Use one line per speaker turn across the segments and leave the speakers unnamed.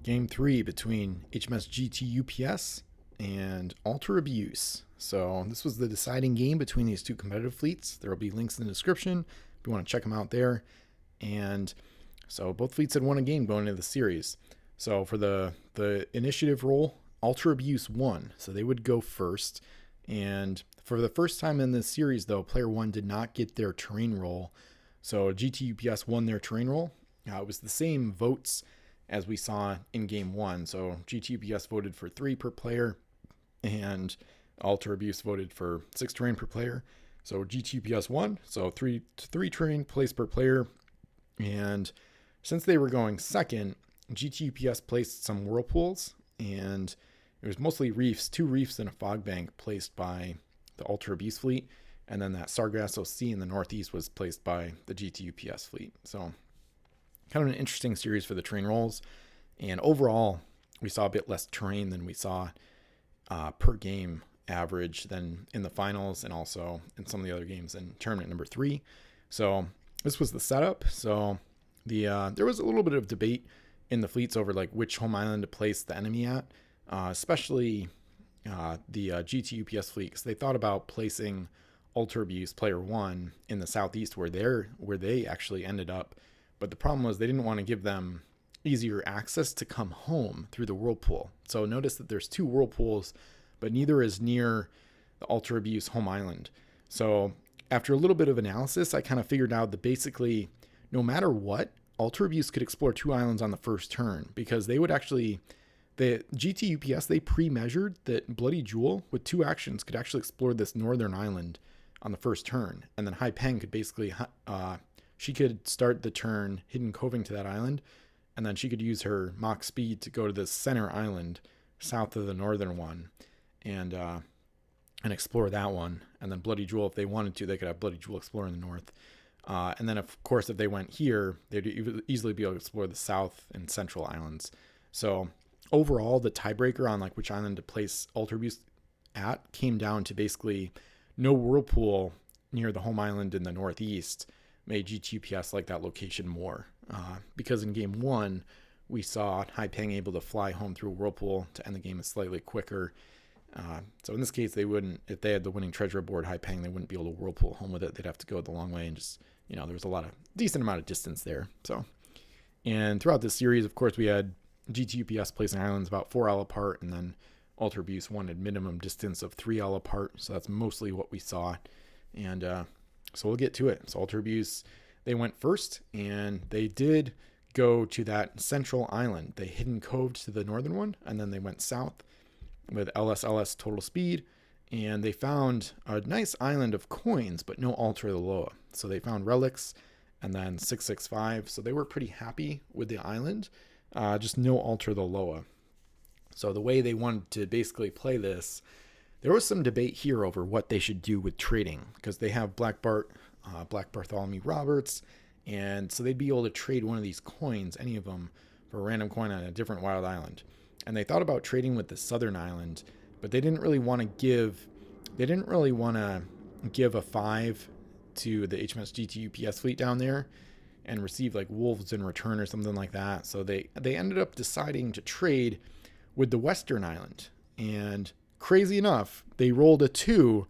Game 3 between HMS GTUPS and Alter Abuse. So this was the deciding game between these two competitive fleets. There will be links in the description if you want to check them out there. And so both fleets had won a game going into the series. So for the initiative role, Alter Abuse won. So they would go first. And for the first time in this series, though, player 1 did not get their terrain roll. So GTUPS won their terrain roll. It was the same votes as we saw in game 1. So GTUPS voted for 3 per player, and Alter Abuse voted for 6 terrain per player. So GTUPS won. So three terrain placed per player. And since they were going second, GTUPS placed some whirlpools, and it was mostly reefs, 2 reefs and a fog bank placed by the Alter Abuse fleet. And then that Sargasso Sea in the northeast was placed by the GTUPS fleet. So kind of an interesting series for the terrain rolls. And overall, we saw a bit less terrain than we saw per game average than in the finals and also in some of the other games in tournament number 3. So this was the setup. So there was a little bit of debate in the fleets over like which home island to place the enemy at, especially the GTUPS fleet, because they thought about placing Alter Abuse player 1 in the southeast where they actually ended up. But the problem was they didn't want to give them easier access to come home through the whirlpool. So notice that there's 2 whirlpools, but neither is near the Alter Abuse home island. So after a little bit of analysis, I kind of figured out that basically no matter what, Alter Abuse could explore 2 islands on the first turn, because they would actually, the GTUPS, they pre-measured that Bloody Jewel with 2 actions could actually explore this northern island on the first turn. And then Hai Peng could basically, she could start the turn hidden coving to that island, and then she could use her Mach speed to go to the center island south of the northern one and explore that one. And then Bloody Jewel, if they wanted to, they could have Bloody Jewel explore in the north. And then, of course, if they went here, they'd easily be able to explore the south and central islands. So overall, the tiebreaker on like which island to place Alter Abuse at came down to basically no whirlpool near the home island in the northeast made GTUPS like that location more. Because in game 1, we saw Hai Peng able to fly home through a whirlpool to end the game slightly quicker. So in this case, they wouldn't, if they had the winning treasure aboard Hai Peng, they wouldn't be able to whirlpool home with it. They'd have to go the long way and just, there was a decent amount of distance there. So, and throughout this series, of course, we had GTUPS placing islands about 4 L apart, and then Alter Abuse wanted minimum distance of 3 L apart. So that's mostly what we saw. And so we'll get to it. So Alter Abuse, they went first, and they did go to that central island. They hidden coved to the northern one, and then they went south with LSLS total speed, and they found a nice island of coins, but no Alter the Loa. So they found relics and then 665. So they were pretty happy with the island, just no Alter the Loa. So the way they wanted to basically play this, there was some debate here over what they should do with trading, because they have Black Bartholomew Roberts, and so they'd be able to trade one of these coins, any of them, for a random coin on a different wild island. And they thought about trading with the southern island, but they didn't really want to give a 5 to the HMS GTUPS fleet down there and receive like wolves in return or something like that. So they ended up deciding to trade with the western island. And crazy enough, they rolled a 2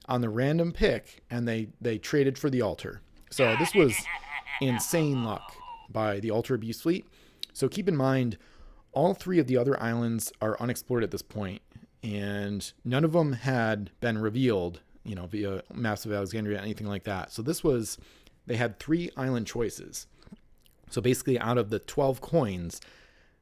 on the random pick, and they traded for the Alter. So this was insane luck by the Alter Abuse fleet. So keep in mind, all 3 of the other islands are unexplored at this point, and none of them had been revealed, via Maps of Alexandria, anything like that. So they had 3 island choices. So basically, out of the 12 coins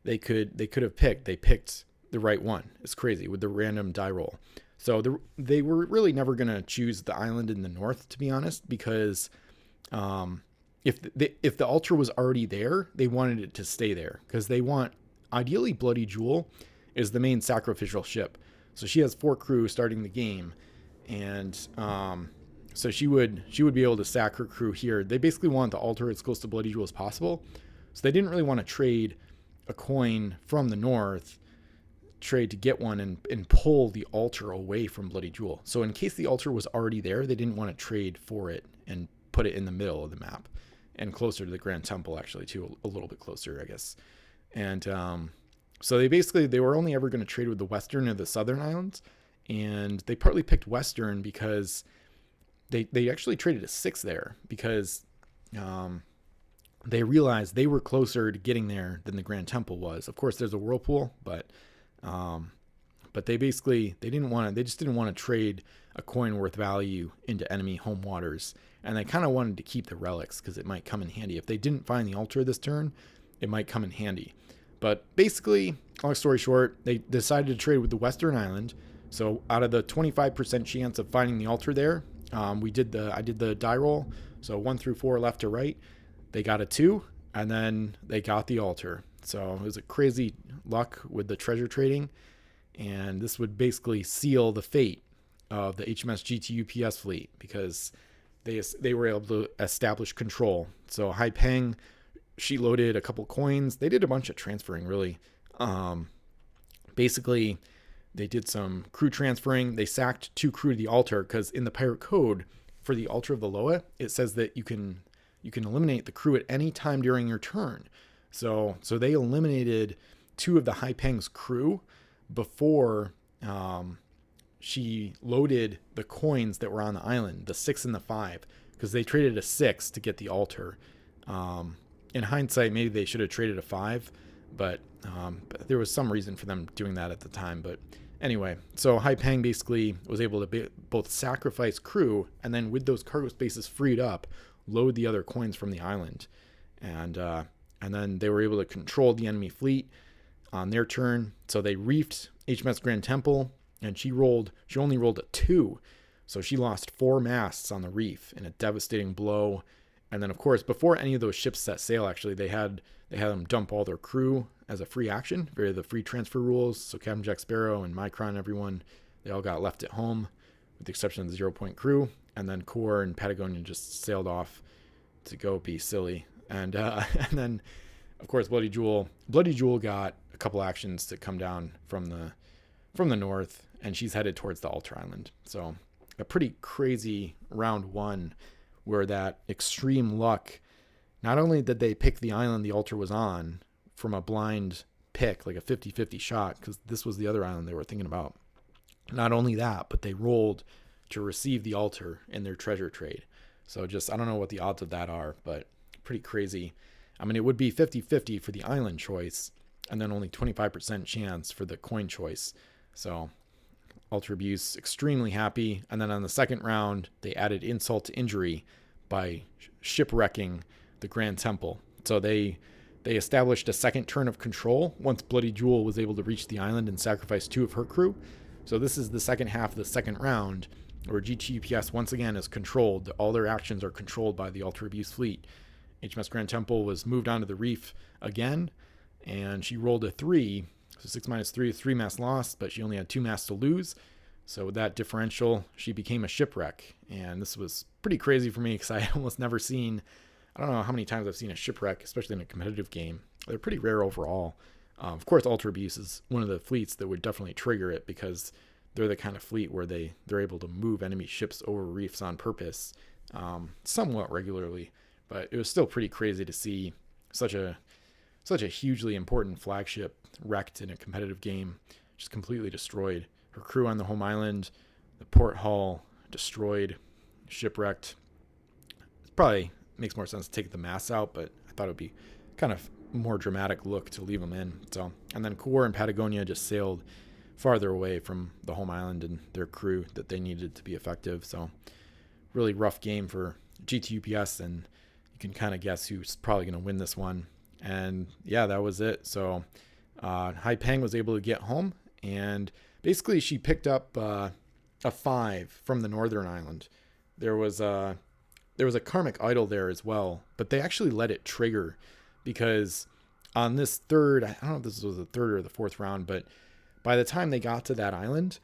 they could have picked, they picked the right one. It's crazy with the random die roll. So they were really never going to choose the island in the north, to be honest, because if the Alter was already there, they wanted it to stay there, because they want, ideally, Bloody Jewel is the main sacrificial ship. So she has 4 crew starting the game, and so she would be able to sack her crew here. They basically want the Alter as close to Bloody Jewel as possible. So they didn't really want to trade a coin from the north, trade to get one and pull the Alter away from Bloody Jewel. So in case the Alter was already there, they didn't want to trade for it and put it in the middle of the map and closer to the Grand Temple, actually, too, a little bit closer, I guess. And So they were only ever going to trade with the Western or the Southern Islands, and they partly picked Western because they actually traded a 6 there because they realized they were closer to getting there than the Grand Temple was. Of course, there's a whirlpool, but they just didn't want to trade a coin worth value into enemy home waters, and they kind of wanted to keep the relics because it might come in handy. If they didn't find the altar this turn, it might come in handy. But basically, long story short, they decided to trade with the Western Island. So out of the 25% chance of finding the altar there, I did the die roll. So 1 through 4 left to right. They got a 2, and then they got the altar. So it was a crazy luck with the treasure trading, and this would basically seal the fate of the HMS GTUPS fleet because they were able to establish control. So Hai Peng, she loaded a couple coins. They did a bunch of transferring, really. Basically, they did some crew transferring. They sacked 2 crew to the altar because in the pirate code for the altar of the Loa, it says that you can eliminate the crew at any time during your turn. So they eliminated 2 of the Hai Peng's crew before she loaded the coins that were on the island, the 6 and the 5, because they traded a 6 to get the altar. In hindsight, maybe they should have traded a 5, but there was some reason for them doing that at the time. But anyway, so Hai Peng basically was able to both sacrifice crew and then with those cargo spaces freed up, load the other coins from the island. And then they were able to control the enemy fleet on their turn. So they reefed HMS Grand Temple, and she only rolled a 2. So she lost 4 masts on the reef in a devastating blow. And then, of course, before any of those ships set sail, actually, they had them dump all their crew as a free action via the free transfer rules. So Captain Jack Sparrow and Micron, everyone, they all got left at home with the exception of the 0-point crew. And then Core and Patagonia just sailed off to go be silly. And then, of course, Bloody Jewel got a couple actions to come down from the north, and she's headed towards the Altar Island. So a pretty crazy round 1 where that extreme luck, not only did they pick the island the altar was on from a blind pick, like a 50-50 shot, because this was the other island they were thinking about. Not only that, but they rolled to receive the altar in their treasure trade. So I don't know what the odds of that are, but pretty crazy. I mean, it would be 50-50 for the island choice, and then only 25% chance for the coin choice. So Ultra Abuse extremely happy. And then on the second round, they added insult to injury by shipwrecking the Grand Temple. So they established a second turn of control once Bloody Jewel was able to reach the island and sacrifice 2 of her crew. So this is the second half of the second round where GTUPS once again is controlled. All their actions are controlled by the Ultra Abuse fleet. HMS Grand Temple was moved onto the reef again, and she rolled a 3. So 6 minus 3 is 3 masts lost, but she only had 2 masts to lose. So with that differential, she became a shipwreck. And this was pretty crazy for me because I almost never seen, I don't know how many times I've seen a shipwreck, especially in a competitive game. They're pretty rare overall. Of course, Ultra Abuse is one of the fleets that would definitely trigger it because they're the kind of fleet where they're able to move enemy ships over reefs on purpose somewhat regularly. But it was still pretty crazy to see such a hugely important flagship wrecked in a competitive game, just completely destroyed. Her crew on the home island, the port hull destroyed, shipwrecked. It probably makes more sense to take the masts out, but I thought it would be kind of more dramatic look to leave them in. So, and then Core and Patagonia just sailed farther away from the home island and their crew that they needed to be effective. So really rough game for GTUPS, and you can kind of guess who's probably going to win this one. And yeah, that was it. So Hai Peng was able to get home, and basically she picked up a 5 from the northern island. There was a karmic idol there as well, but they actually let it trigger because on this third, I don't know if this was the third or the fourth round, but by the time they got to that island,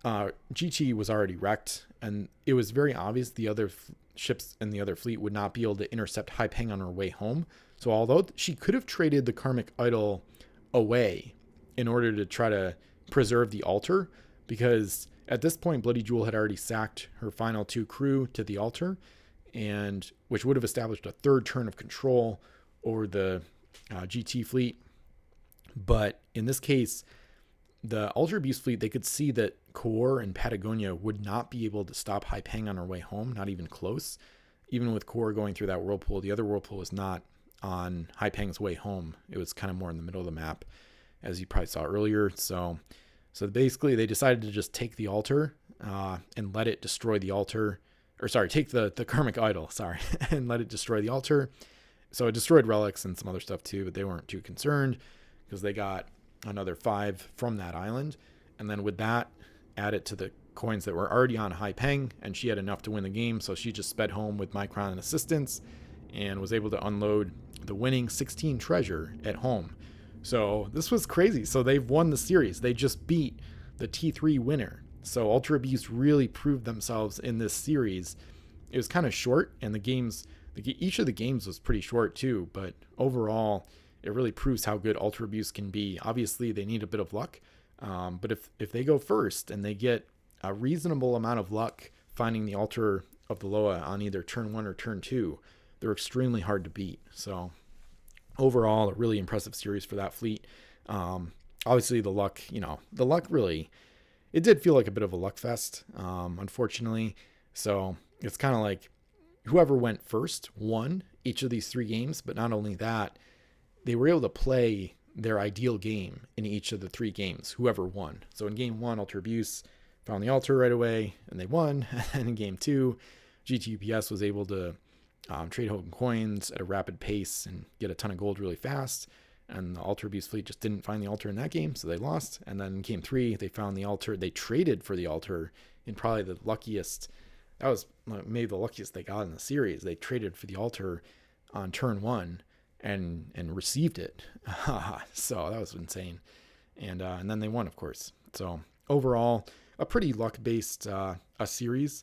GT was already wrecked, and it was very obvious the other ships in the other fleet would not be able to intercept Hai Peng on her way home. So although she could have traded the karmic idol away in order to try to preserve the altar, because at this point Bloody Jewel had already sacked her final 2 crew to the altar, and which would have established a third turn of control over the GT fleet. But in this case, the Ultra Abuse fleet, they could see that Core and Patagonia would not be able to stop Haipeng on our way home, not even close. Even with Core going through that whirlpool, the other whirlpool was not on Haipeng's way home. It was kind of more in the middle of the map, as you probably saw earlier. So basically, they decided to just take the altar and let it destroy the altar. Or sorry, take the Karmic Idol, and let it destroy the altar. So it destroyed relics and some other stuff too, but they weren't too concerned because they got another 5 from that island. And then with that, add it to the coins that were already on Haipeng, and she had enough to win the game. So she just sped home with Micron and assistance and was able to unload the winning 16 treasure at home. So this was crazy. So they've won the series. They just beat the T3 winner. So Ultra Abuse really proved themselves in this series. It was kind of short, and each of the games was pretty short too, but overall, it really proves how good Ultra Abuse can be. Obviously, they need a bit of luck, but if they go first and they get a reasonable amount of luck finding the altar of the Loa on either turn 1 or turn 2, they're extremely hard to beat. So overall, a really impressive series for that fleet. Obviously, the luck really, it did feel like a bit of a luck fest, unfortunately. So it's kind of like whoever went first won each of these 3 games, but not only that, they were able to play their ideal game in each of the 3 games, whoever won. So in game 1, Ultra Abuse found the altar right away and they won. And in game 2, GTUPS was able to trade Hogan coins at a rapid pace and get a ton of gold really fast. And the Ultra Abuse fleet just didn't find the altar in that game, so they lost. And then in game 3, they found the altar. They traded for the altar in probably the luckiest. That was maybe the luckiest they got in the series. They traded for the altar on turn 1 and received it. So that was insane. And then they won, of course. So overall, a pretty luck-based a series.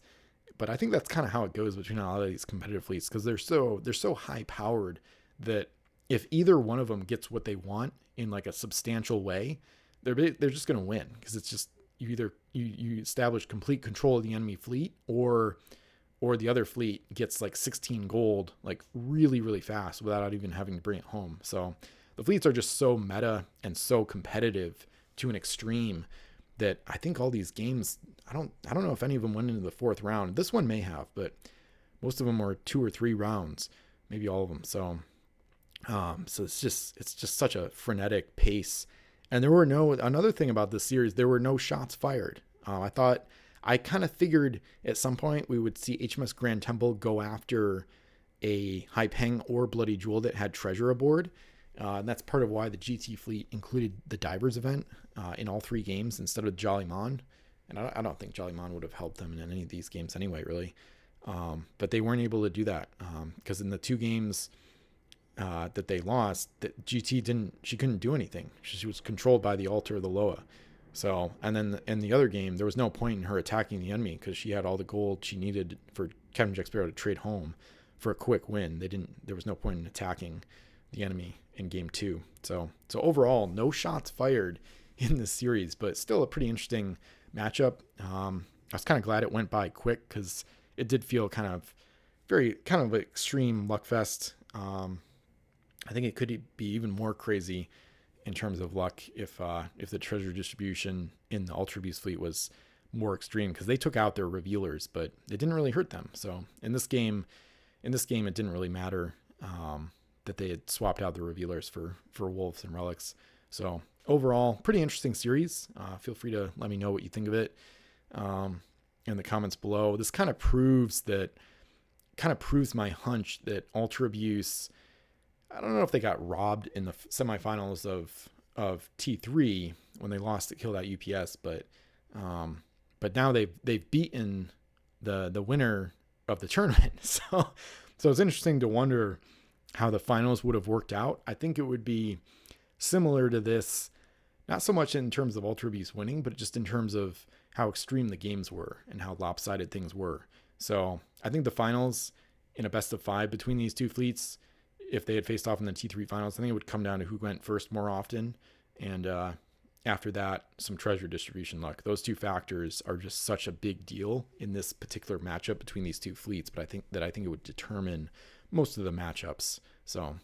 But I think that's kind of how it goes between a lot of these competitive fleets, because they're so high-powered that if either one of them gets what they want in like a substantial way, they're just going to win, because it's just you establish complete control of the enemy fleet, or the other fleet gets like 16 gold like really, really fast without even having to bring it home. So the fleets are just so meta and so competitive to an extreme that I think all these games, I don't know if any of them went into the 4th round. This one may have, but most of them were 2 or 3 rounds, maybe all of them. So it's just such a frenetic pace. And another thing about this series, there were no shots fired. I kind of figured at some point we would see HMS Grand Temple go after a Haipeng or Bloody Jewel that had treasure aboard. And that's part of why the GT fleet included the divers event in all 3 games instead of Jolly Mon. And I don't think Jolly Mon would have helped them in any of these games anyway, really. But they weren't able to do that because in the 2 games that they lost, that she couldn't do anything. She was controlled by the altar of the Loa. So, and then in the other game, there was no point in her attacking the enemy because she had all the gold she needed for Captain Jack Sparrow to trade home for a quick win. There was no point in attacking the enemy in game 2. So overall, no shots fired in this series, but still a pretty interesting matchup. I was kind of glad it went by quick because it did feel kind of extreme luck fest. I think it could be even more crazy in terms of luck if the treasure distribution in the Ultra Abuse fleet was more extreme, because they took out their revealers, but it didn't really hurt them. So in this game, it didn't really matter that they had swapped out the revealers for wolves and relics. So overall, pretty interesting series. Feel free to let me know what you think of it in the comments below. This kind of proves my hunch that Ultra Abuse, I don't know if they got robbed in the semifinals of T3 when they lost to Kill That UPS, but now they've beaten the winner of the tournament. So it's interesting to wonder how the finals would have worked out. I think it would be similar to this, not so much in terms of Ultra Abuse winning, but just in terms of how extreme the games were and how lopsided things were. So I think the finals in a best of 5 between these 2 fleets, if they had faced off in the T3 finals, I think it would come down to who went first more often. And after that, some treasure distribution luck. Those 2 factors are just such a big deal in this particular matchup between these 2 fleets. But I think it would determine most of the matchups. So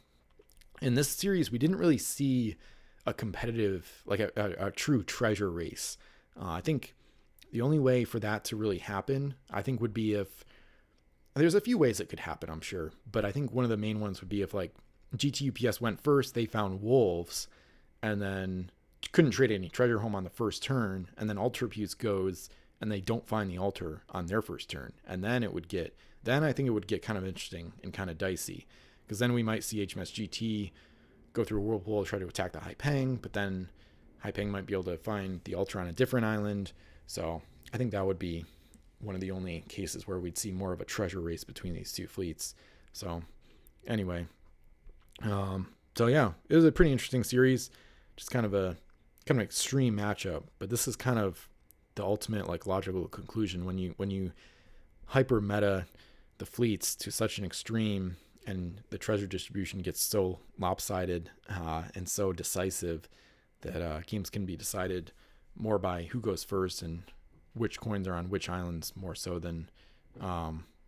in this series, we didn't really see a competitive, like a true treasure race. I think the only way for that to really happen, I think, would be if there's a few ways it could happen, I'm sure, but I think one of the main ones would be if like GTUPS went first, they found wolves, and then couldn't trade any treasure home on the first turn, and then Ultra Abuse goes and they don't find the altar on their first turn, and then I think it would get kind of interesting and kind of dicey, because then we might see HMS GT go through a whirlpool to try to attack the Haipeng, but then Haipeng might be able to find the altar on a different island. So I think that would be one of the only cases where we'd see more of a treasure race between these two fleets. So anyway, so yeah, it was a pretty interesting series, just kind of an extreme matchup, but this is kind of the ultimate like logical conclusion when you hyper meta the fleets to such an extreme, and the treasure distribution gets so lopsided and so decisive that games can be decided more by who goes first and which coins are on which islands, more so than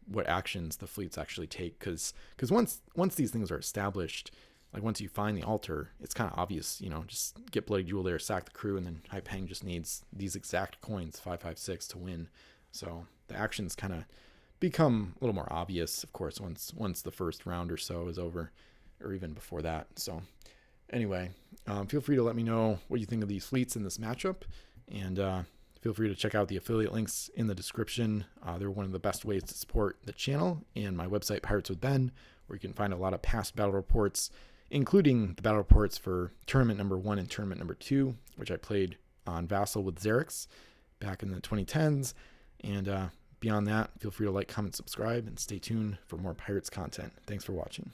what actions the fleets actually take. Because once these things are established, like once you find the altar, it's kind of obvious, just get Bloody Jewel there, sack the crew, and then Haipeng just needs these exact coins, 556, to win. So the actions kind of become a little more obvious, of course, once the first round or so is over, or even before that. So anyway, feel free to let me know what you think of these fleets in this matchup, and feel free to check out the affiliate links in the description. They're one of the best ways to support the channel, and my website, Pirates with Ben, where you can find a lot of past battle reports, including the battle reports for tournament number 1 and tournament number 2, which I played on Vassal with Xerix back in the 2010s. And beyond that, feel free to like, comment, subscribe, and stay tuned for more Pirates content. Thanks for watching.